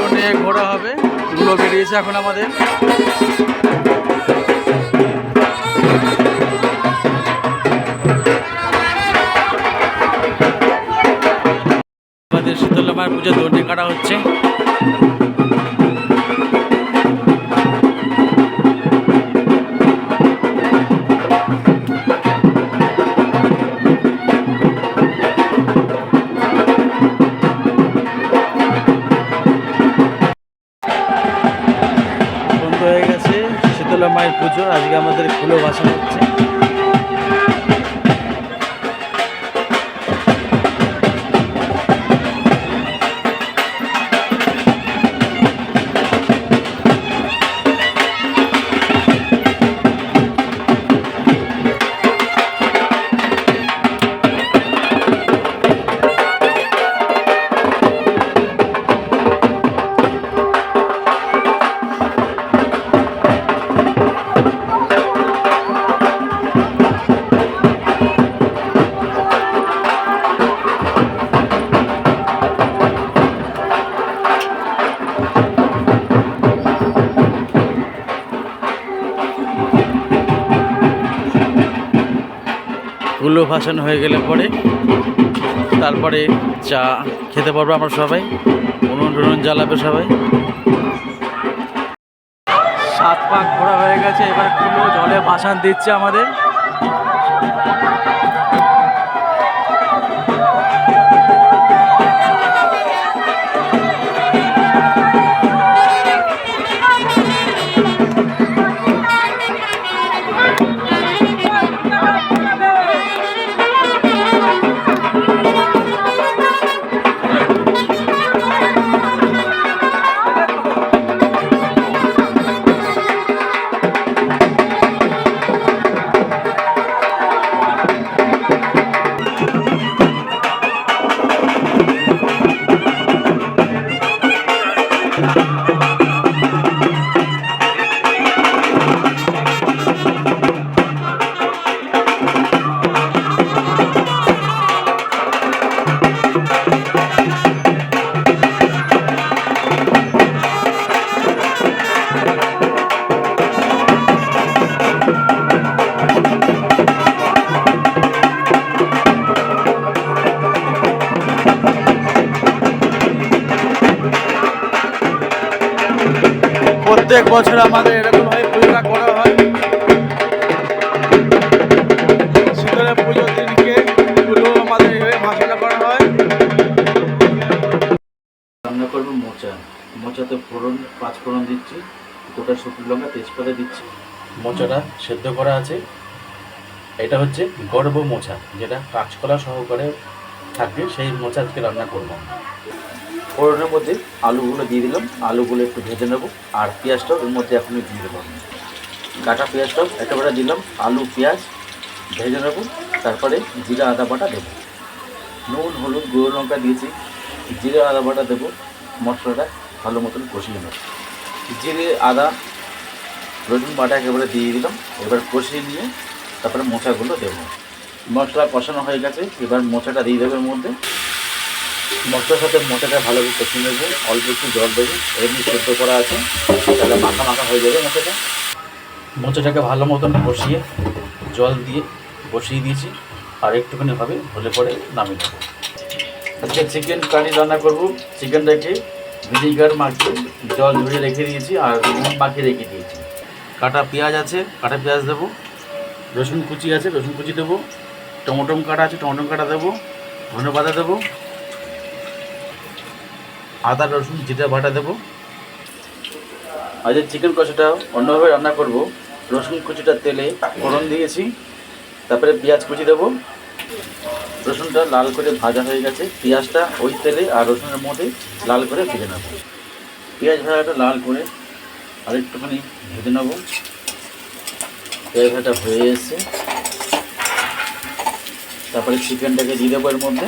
ড্রোনে ঘোরা হবে, গুলো বেরিয়েছে এখন আমাদের। আমাদের শীতলা মায়ের পুজো ড্রোনে কাটা হচ্ছে। হয়ে গেছে শীতলা মায়ের পুজো। আজকে আমাদের ফুলও ভাসানো হচ্ছে। ফুলও ভাসানো হয়ে গেলে পরে তারপরে চা খেতে পারবো আমরা সবাই, উনুন টুনুন জ্বালাবে সবাই। 7 পাক ঘোরা হয়ে গেছে, এবার ফুলও জলে ভাসান দিচ্ছে আমাদের। প্রত্যেক বছর আমাদের এরকম ভাবে পুজোটা করা হয়। শীতলা পুজোর দিনকে পুজো আমাদের এভাবে ভাসানো করা হয়। রান্না করবো মোচা। মোচাতে ফোড়ন, 5 ফোড়ন দিচ্ছি, গোটা শুকনো লঙ্কা, তেজপাতা দিচ্ছি। মোচাটা সেদ্ধ করা আছে। এটা হচ্ছে গর্ব মোচা, যেটা কাঁচকলা সহকারে থাকে, সেই মোচা আজকে রান্না করবো। ফোড়নের মধ্যে আলুগুলো দিয়ে দিলাম, আলুগুলো একটু ভেজে নেবো, আর পেঁয়াজটাও এর মধ্যে এখনই দিয়ে দেবো। কাটা পেঁয়াজটাও একেবারে দিলাম, আলু পেঁয়াজ ভেজে নেবো, তারপরে জিরা আদা বাটা দেবো। নুন হলুদ গুঁড়ো লঙ্কা দিয়েছি, জিরে আদা বাটা দেবো। মশলাটা ভালো মতন কষিয়ে নেব। জিরে আদা রসুন বাটা একেবারে দিয়ে দিলাম, এবার কষিয়ে নিয়ে তারপরে মোচাগুলো দেবো। মশলা কষানো হয়ে গেছে, এবার মোচাটা দিয়ে দেবো এর মধ্যে। মশলার সাথে মোচাটা ভালো করে কষিয়ে নেবো, অল্প একটু জল দেবো, এমনি সেদ্ধ করা আছে, তাহলে মাখা মাখা হয়ে যাবে মোচাটা। মোচাটাকে ভালো মতন কষিয়ে জল দিয়ে বসিয়ে দিয়েছি, আর একটুখানি হবে, হলে পরে নামিয়ে নেবো। আজকে চিকেন কারি রান্না করবো। চিকেনটাকে ভিনিগার মাখিয়ে জল ঝরিয়ে রেখে দিয়েছি, আর নুন মাখিয়ে রেখে দিয়েছি। কাটা পেঁয়াজ আছে, কাটা পেঁয়াজ দেবো। রসুন কুচি আছে, রসুন কুচি দেবো। টমেটো কাটা আছে, টমেটো কাটা দেবো। ধনে পাতা দেবো, আদা রসুন জিরা বাটা দেবো। আজকে চিকেন কষাটা অন্যভাবে রান্না করব। রসুন কুচিটা তেলে ফোড়ন দিয়েছি, তারপরে পেঁয়াজ কুচি দেবো। রসুনটা লাল করে ভাজা হয়ে গেছে, পেঁয়াজটা ওই তেলে আর রসুনের মধ্যে লাল করে ভেজে নেব। পেঁয়াজ ভাজাটা লাল করে আরেকটুখানি ভেজে নেব। পেঁয়াজ ভাজা হয়ে এসছে, তারপরে চিকেনটাকে দিয়ে দেবো এর মধ্যে।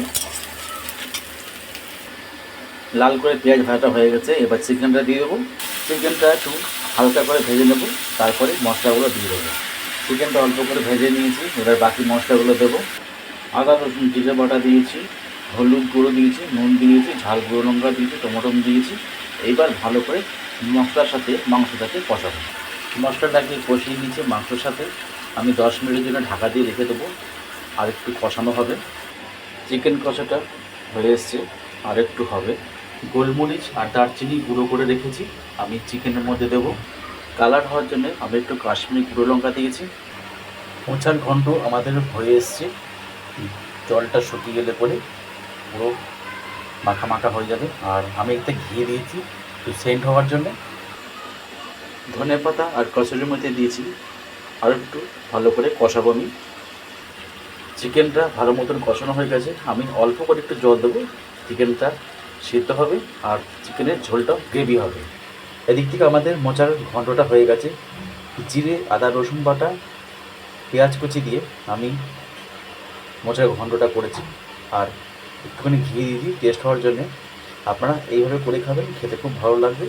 লাল করে পেঁয়াজ ভাজাটা হয়ে গেছে, এবার চিকেনটা দিয়ে দেবো। চিকেনটা একটু হালকা করে ভেজে নেব, তারপরে মশলাগুলো দিয়ে দেবো। চিকেনটা অল্প করে ভেজে নিয়েছি, এবার বাকি মশলাগুলো দেবো। আদা রসুন জিরে বাটা দিয়েছি, হলুদ গুঁড়ো দিয়েছি, নুন দিয়েছি, ঝাল গুঁড়ো লঙ্কা দিয়েছি, টমেটো দিয়েছি, এইবার ভালো করে মশলার সাথে মাংসটাকে কষাবো। মশলাটাকে কষিয়ে নিয়েছি মাংসের সাথে। আমি 10 মিনিটের জন্য ঢাকা দিয়ে রেখে দেবো, আর একটু কষানো হবে। চিকেন কষাটা হয়ে এসছে, আর একটু হবে। গোলমরিচ আর দারচিনি গুঁড়ো করে রেখেছি, আমি চিকেনের মধ্যে দেবো। কালার হওয়ার জন্য আমি একটু কাশ্মীরি গুঁড়ো লঙ্কা দিয়েছি। মোচার ঘন্ট আমাদের হয়ে এসছে, জলটা শুকিয়ে গেলে পরে পুরো মাখা মাখা হয়ে যাবে। আর আমি একটা ঘি দিয়েছি একটু সেন্ট হওয়ার জন্য। ধনেপাতা আর কসুরি মেথি দিয়েছি, আর একটু ভালো করে কষাবো আমি। চিকেনটা ভালো মতন কষানো হয়ে গেছে, আমি অল্প করে একটু জল দেবো, চিকেনটা সিদ্ধ হবে আর চিকেনের ঝোলটা গ্রেভি হবে। এদিক থেকে আমাদের মোচার ঘন্টটা হয়ে গেছে। জিরে, আদা, রসুন বাটা, পেঁয়াজ কুচি দিয়ে আমি মোচার ঘন্টটা করেছি, আর একটুখানি ঘি দিয়ে দিই টেস্ট হওয়ার জন্যে। আপনারা এইভাবে করে খাবেন, খেতে খুব ভালো লাগবে।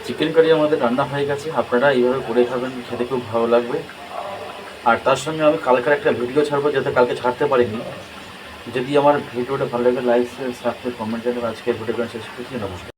চিকেন কারি আমাদের রান্না হয়ে গেছে, আপনারা এইভাবে করে খাবেন, খেতে খুব ভালো লাগবে। আর তার সঙ্গে আমি কালকের একটা ভিডিও ছাড়বো, যেটা কালকে ছাড়তে পারিনি। যদি আমার ভিডিওটা ভালো লাগে লাইক, শেয়ার, সাবস্ক্রাইব, কমেন্ট জানাবেন। আজকের ভিডিওটা শেষ করছি, নমস্কার।